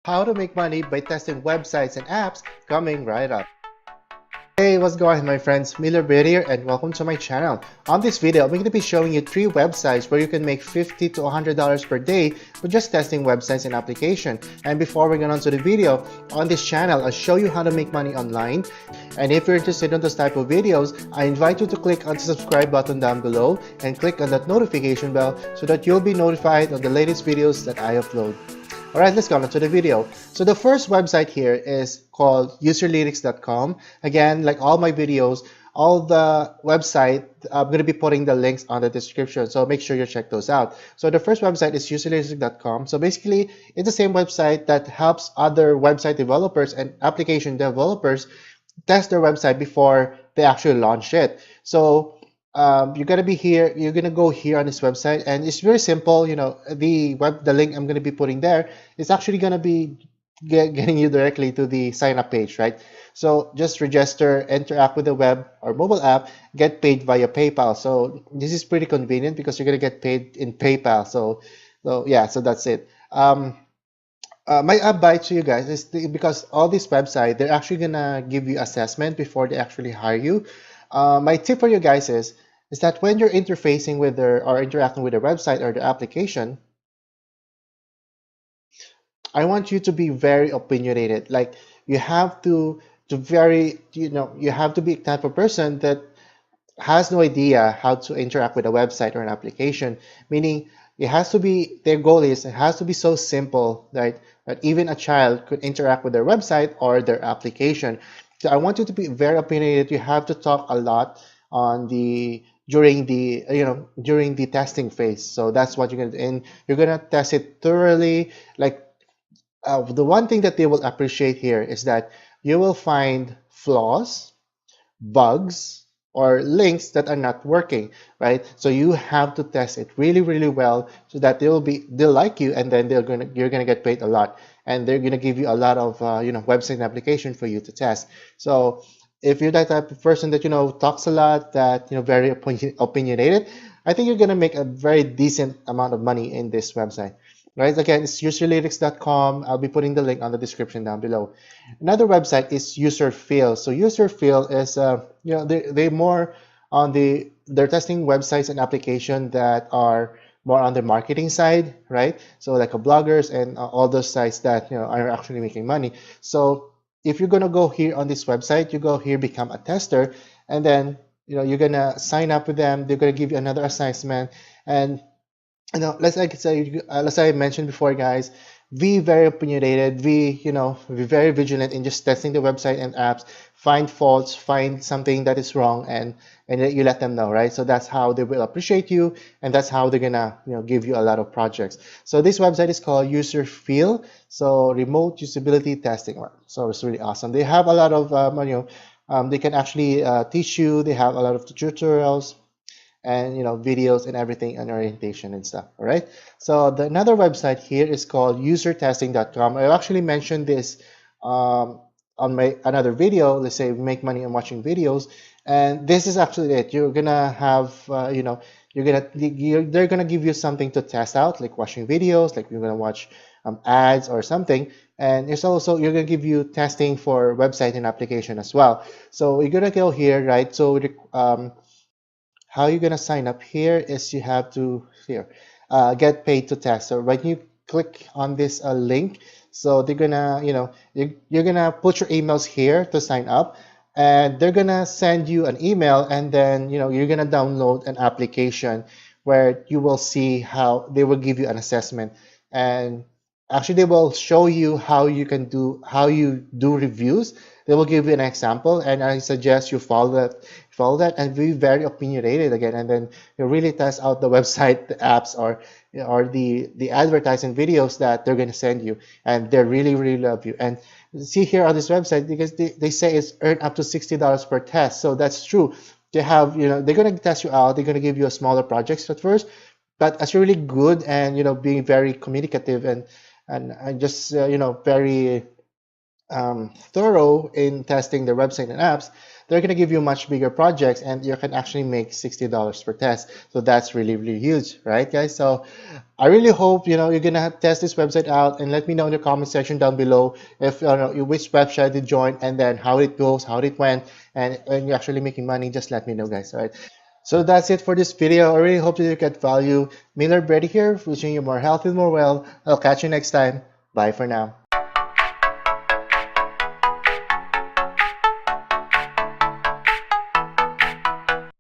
How to make money by testing websites and apps coming right up. Hey, what's going on, my friends? Miller Beard here and welcome to my channel. On this video, I'm going to be showing you 3 websites where you can make $50 to $100 per day with just testing websites and application. And before we get on to the video, on this channel, I'll show you how to make money online. And if you're interested in those type of videos, I invite you to click on the subscribe button down below and click on that notification bell so that you'll be notified of the latest videos that I upload. Alright, let's go on to the video. So the first website here is called userlytics.com. Again, like all my videos, all the website, I'm going to be putting the links on the description, so make sure you check those out. So the first website is userlytics.com. So basically, it's the same website that helps other website developers and application developers test their website before they actually launch it. So you're gonna be here. You're gonna go here on this website, and it's very simple. You know, the link I'm gonna be putting there is actually gonna be getting you directly to the sign up page, right? So just register, interact with the web or mobile app, get paid via PayPal. So this is pretty convenient because you're gonna get paid in PayPal. So yeah, so that's it. My advice to you guys is because all these websites, they're actually gonna give you assessment before they actually hire you. My tip for you guys is that when you're interfacing with their or interacting with the website or the application, I want you to be very opinionated. Like you have to very you have to be the type of person that has no idea how to interact with a website or an application, meaning it has to be their goal is it has to be so simple that even a child could interact with their website or their application. So I want you to be very opinionated. You have to talk a lot on the during the testing phase. So that's what you're gonna do. And you're gonna test it thoroughly. Like the one thing that they will appreciate here is that you will find flaws, bugs, or links that are not working, right? So you have to test it really, really well so that they'll like you, and then you're gonna get paid a lot, and they're gonna give you a lot of website and application for you to test. So if you're that type of person that talks a lot, that very opinionated, I think you're gonna make a very decent amount of money in this website. Right, again, it's userlytics.com. I'll be putting the link on the description down below. Another website is Userfeel. So Userfeel is, they're more on they're testing websites and applications that are more on the marketing side, right? So like a bloggers and all those sites that are actually making money. So if you're gonna go here on this website, you go here, become a tester, and then you're gonna sign up with them. They're gonna give you another assignment, and let's say I mentioned before, guys, be very opinionated, be very vigilant in just testing the website and apps, find faults, find something that is wrong, and you let them know, right? So that's how they will appreciate you, and that's how they're gonna give you a lot of projects. So this website is called Userfeel, so remote usability testing. So it's really awesome. They have a lot of they can actually teach you. They have a lot of tutorials and videos and everything and orientation and stuff. All right, so another website here is called usertesting.com. I actually mentioned this on my another video. Let's say make money on watching videos, and this is actually it. You're gonna have they're gonna give you something to test out, like watching videos, like you're gonna watch ads or something. And it's also you're gonna give you testing for website and application as well. So you're gonna go here, right? So how you're gonna sign up here is you have to get paid to test. So when you click on this link, so they're gonna you're gonna put your emails here to sign up, and they're gonna send you an email, and then you're gonna download an application where you will see how they will give you an assessment, and actually they will show you how you do reviews. They will give you an example, and I suggest you follow that and be very opinionated again, and then you really test out the website, the apps, or the advertising videos that they're going to send you, and they really, really love you. And see here on this website, because they say it's earn up to $60 per test. So that's true. They have they're going to test you out. They're going to give you a smaller projects at first, but it's really good, and being very communicative, and just very thorough in testing their website and apps, they're going to give you much bigger projects and you can actually make $60 per test. So that's really, really huge, right, guys? So I really hope, you're going to test this website out and let me know in the comment section down below if, which website you joined and then how it goes, how it went, and when you're actually making money, just let me know, guys, all right? So that's it for this video. I really hope that you get value. Miller Brady here, wishing you more health and more well. I'll catch you next time. Bye for now.